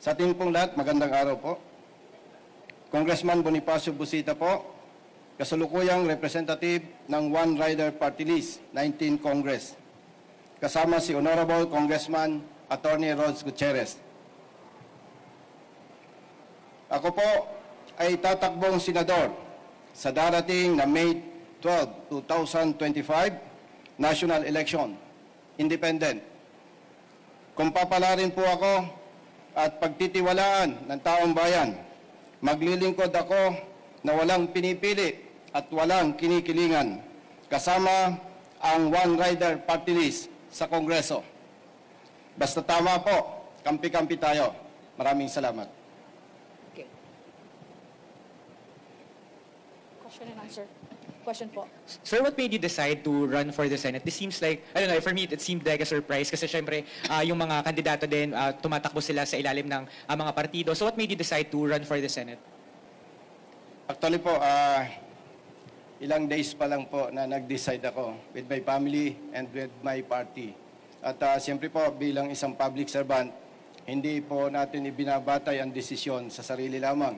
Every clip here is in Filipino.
Sa ating pong lahat, magandang araw po. Congressman Bonifacio Busita po, kasalukuyang representative ng One Rider Party List, 19 Congress. Kasama si Honorable Congressman Attorney Rods Gutierrez. Ako po ay tatakbong senador sa darating na May 12, 2025 national election, independent. Kung papalarin po ako at pagtitiwalaan ng taong bayan, maglilingkod ako na walang pinipili at walang kinikilingan, kasama ang One Rider Party List sa Kongreso. Basta tama po, kampi-kampi tayo. Maraming salamat. Okay. Question and answer. Question po. Sir, what made you decide to run for the Senate? This seems like, I don't know, for me, it seemed like a surprise kasi syempre, yung mga kandidato din, tumatakbo sila sa ilalim ng mga partido. So what made you decide to run for the Senate? Actually po, ilang days pa lang po na nag-decide ako with my family and with my party. At siyempre po, bilang isang public servant, hindi po natin ibinabatay ang desisyon sa sarili lamang.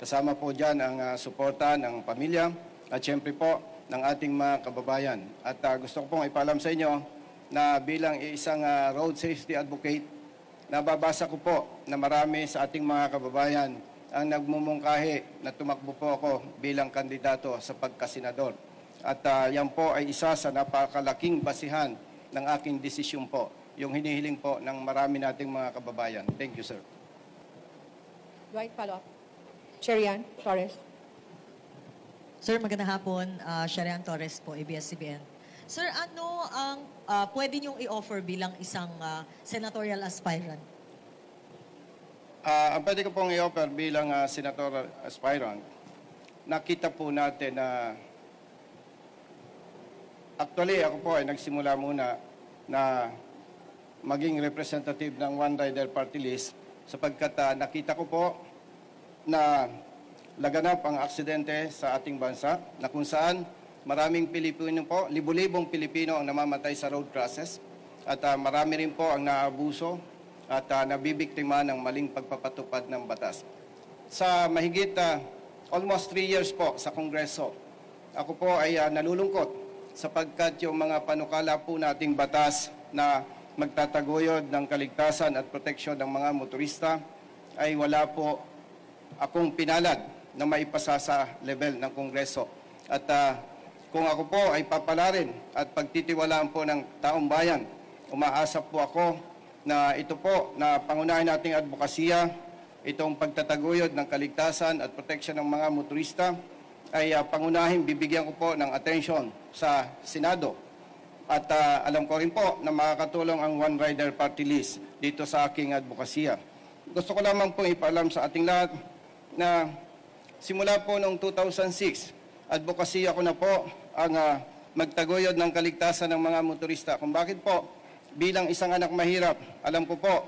Kasama po dyan ang suporta ng pamilya, at siyempre po ng ating mga kababayan. At gusto ko pong ipaalam sa inyo na bilang isang road safety advocate, nababasa ko po na marami sa ating mga kababayan ang nagmumungkahi na tumakbo po ako bilang kandidato sa pagkasenador. At yan po ay isa sa napakalaking basihan ng aking desisyon po, yung hinihiling po ng marami nating mga kababayan. Thank you, sir. Dwight, follow up. Cherian Torres. Sir, magandang hapon. Sharian Torres po, ABS-CBN. Sir, ano ang pwede niyong i-offer bilang isang senatorial aspirant? Ang pwede ko pong i-offer bilang senatorial aspirant, nakita po natin na actually ako po ay nagsimula muna na maging representative ng One Rider Party List sapagkat nakita ko po na laganap ang aksidente sa ating bansa na kung saan maraming Pilipino po, libu-libong Pilipino ang namamatay sa road crashes at marami rin po ang naabuso at nabibiktima ng maling pagpapatupad ng batas. Sa mahigit almost 3 years po sa Kongreso, ako po ay nalulungkot sapagkat yung mga panukala po nating batas na magtataguyod ng kaligtasan at proteksyon ng mga motorista ay wala po akong pinalad na maipasa sa level ng Kongreso. At kung ako po ay papalarin at pagtitiwalaan po ng taong bayan, umaasa po ako na ito po na pangunahin nating advokasya, itong pagtataguyod ng kaligtasan at proteksyon ng mga motorista, ay pangunahin bibigyan ko po ng atensyon sa Senado. At alam ko rin po na makakatulong ang One Rider Party List dito sa aking advokasya. Gusto ko lamang pong ipaalam sa ating lahat na simula po noong 2006, advocacy ako na po ang magtaguyod ng kaligtasan ng mga motorista. Kung bakit po, bilang isang anak mahirap, alam ko po,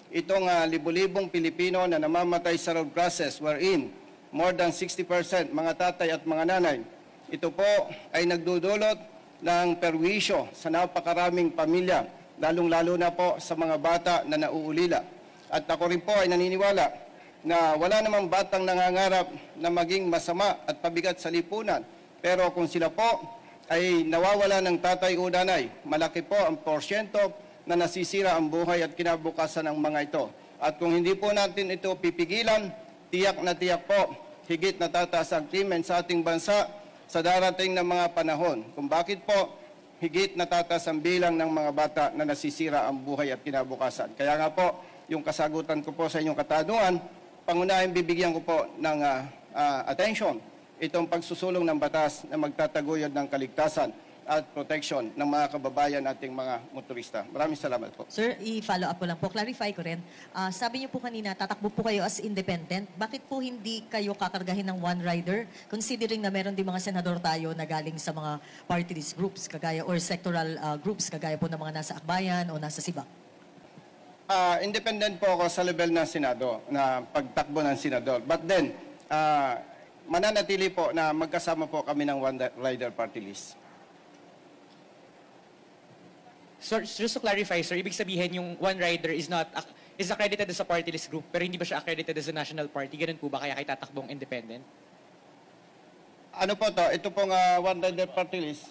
itong libu-libong Pilipino na namamatay sa road crashes wherein more than 60% mga tatay at mga nanay, ito po ay nagdudulot ng perwisyo sa napakaraming pamilya, lalong-lalo na po sa mga bata na nauulila. At ako rin po ay naniniwala na wala namang batang nangangarap na maging masama at pabigat sa lipunan. Pero kung sila po ay nawawala ng tatay o nanay, malaki po ang porsyento na nasisira ang buhay at kinabukasan ng mga ito. At kung hindi po natin ito pipigilan, tiyak na tiyak po, higit na tataas ang krimen sa ating bansa sa darating na mga panahon. Kung bakit po, higit na tataas ang bilang ng mga bata na nasisira ang buhay at kinabukasan. Kaya nga po, yung kasagutan ko po sa inyong katanungan, pangunahin bibigyan ko po ng attention itong pagsusulong ng batas na magtataguyod ng kaligtasan at protection ng mga kababayan nating mga motorista. Maraming salamat po. Sir, i-follow up ko lang po. Clarify ko rin. Sabi niyo po kanina, tatakbo po kayo as independent. Bakit po hindi kayo kakargahin ng one rider? Considering na meron din mga senador tayo na galing sa mga party list groups kagaya or sectoral groups kagaya po ng mga nasa Akbayan o nasa Sibak. Independent po ako sa level ng Senado, na pagtakbo ng Senador. But then, mananatili po na magkasama po kami ng One Rider Party List. So, just to clarify, sir, ibig sabihin yung one rider is not is accredited as a party list group, pero hindi ba siya accredited as a national party? Ganun po ba kaya kay tatakbong independent? Ano po to? Ito pong one rider party list.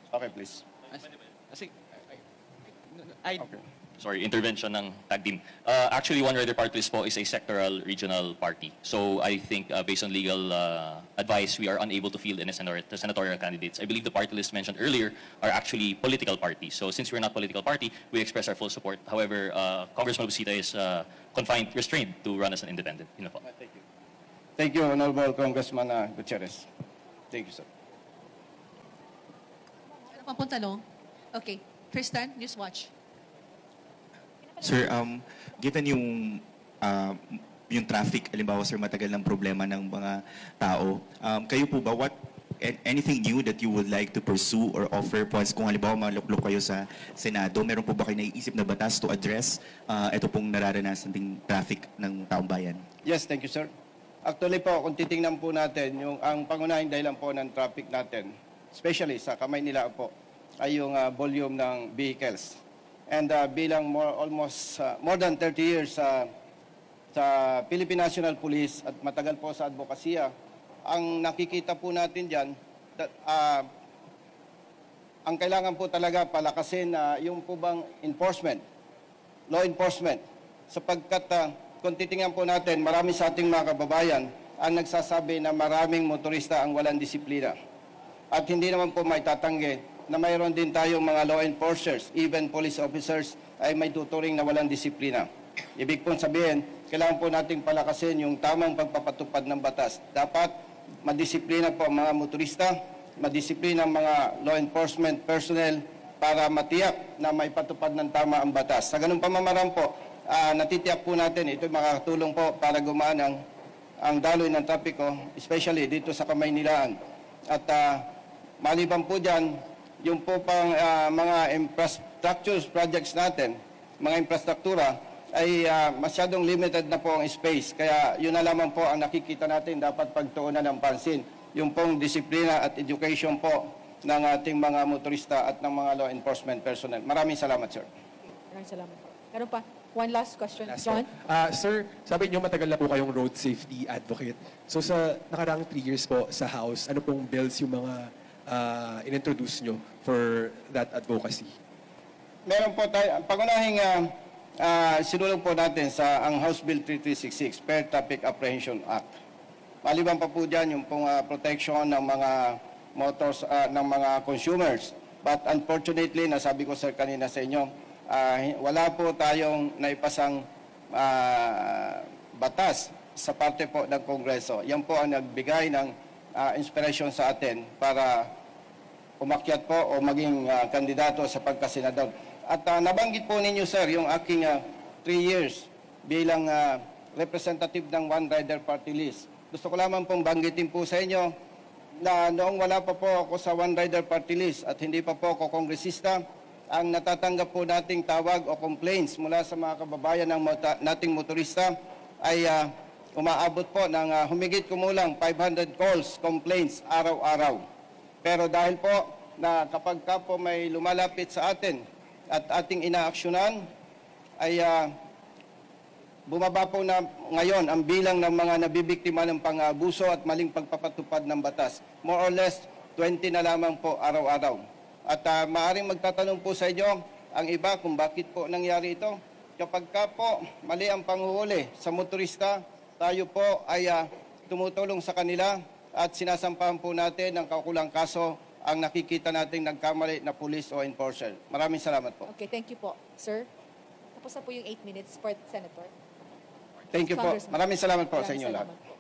Okay, please. Kasi, I, Okay. Sorry, intervention ng tag team. Actually, One Rider Party List po is a sectoral regional party. So I think based on legal advice, we are unable to field any senatorial candidates. I believe the party list mentioned earlier are actually political parties. So since we're not political party, we express our full support. However, Congressman Busita is restrained to run as an independent. Yun na po. Thank you. Thank you, Honorable Congressman Gutierrez. Thank you, sir. Ano pa pong tanong? Okay. Tristan, Newswatch. Sir, given yung traffic, halimbawa sir, matagal ng problema ng mga tao, kayo po ba, anything new that you would like to pursue or offer once kung halimbawa maluklok kayo sa Senado, meron po ba kayo naiisip na batas to address ito pong nararanasan ding traffic ng taong bayan? Yes, thank you, sir. Actually po, kung titingnan po natin, ang pangunahing dahilan po ng traffic natin, especially sa kamay nila po, ay yung volume ng vehicles. And bilang more than 30 years sa Philippine National Police at matagal po sa advokasya, ang nakikita po natin dyan, ang kailangan po talaga palakasin yung po bang enforcement, law enforcement, sapagkat kung titingnan po natin, marami sa ating mga kababayan ang nagsasabi na maraming motorista ang walang disiplina. At hindi naman po may tatanggi na mayroon din tayong mga law enforcers, even police officers, ay may tuturing na walang disiplina. Ibig pong sabihin, kailangan po nating palakasin yung tamang pagpapatupad ng batas. Dapat madisiplina po ang mga motorista, madisiplina ang mga law enforcement personnel para matiyak na may patupad ng tama ang batas. Sa ganung pamamaraan po, natitiyak po natin, ito makakatulong po para gumaan ang daloy ng trapiko, especially dito sa Kamaynilaan. At maliban po dyan, yung po pang mga infrastructure projects natin, mga infrastruktura, ay masyadong limited na po ang space. Kaya yun na lamang po ang nakikita natin dapat pagtuunan ng pansin. Yung pong disiplina at education po ng ating mga motorista at ng mga law enforcement personnel. Maraming salamat, sir. Maraming salamat po. Meron pa? One last question. Last John? one. Sir, sabi niyo matagal na po kayong road safety advocate. So sa nakaraang 3 years po sa House, ano pong bills yung mga inintroduce nyo for that advocacy? Meron po tayo, pangunahing sinulong po natin sa ang House Bill 3366, Fair Traffic Apprehension Act. Maliban pa po dyan yung pong protection ng mga motors, ng mga consumers. But unfortunately, nasabi ko sir kanina sa inyo, wala po tayong naipasang batas sa parte po ng Kongreso. Yan po ang nagbigay ng inspiration sa atin para umakyat po o maging kandidato sa pagkasenador. At nabanggit po ninyo, sir, yung aking 3 years bilang representative ng One Rider Party List. Gusto ko lamang pong banggitin po sa inyo na noong wala pa po ako sa One Rider Party List at hindi pa po ako kongresista, ang natatanggap po nating tawag o complaints mula sa mga kababayan ng nating motorista ay umaabot po ng humigit kumulang 500 calls, complaints araw-araw. Pero dahil po na kapag ka po may lumalapit sa atin at ating inaaksyonan, ay bumaba po na ngayon ang bilang ng mga nabibiktima ng pang-abuso at maling pagpapatupad ng batas. More or less, 20 na lamang po araw-araw. At maaaring magtatanong po sa inyo ang iba kung bakit po nangyari ito. Kapag ka po mali ang panghuhuli sa motorista, tayo po ay tumutulong sa kanila at sinasampahan po natin ng kaukulang kaso ang nakikita nating nagkamali na police o enforcer. Maraming salamat po. Okay, thank you po, sir. Tapos na po yung 8 minutes for Senator. Thank you po. Congressman. Maraming salamat po sa Maraming inyo lahat. salamat po.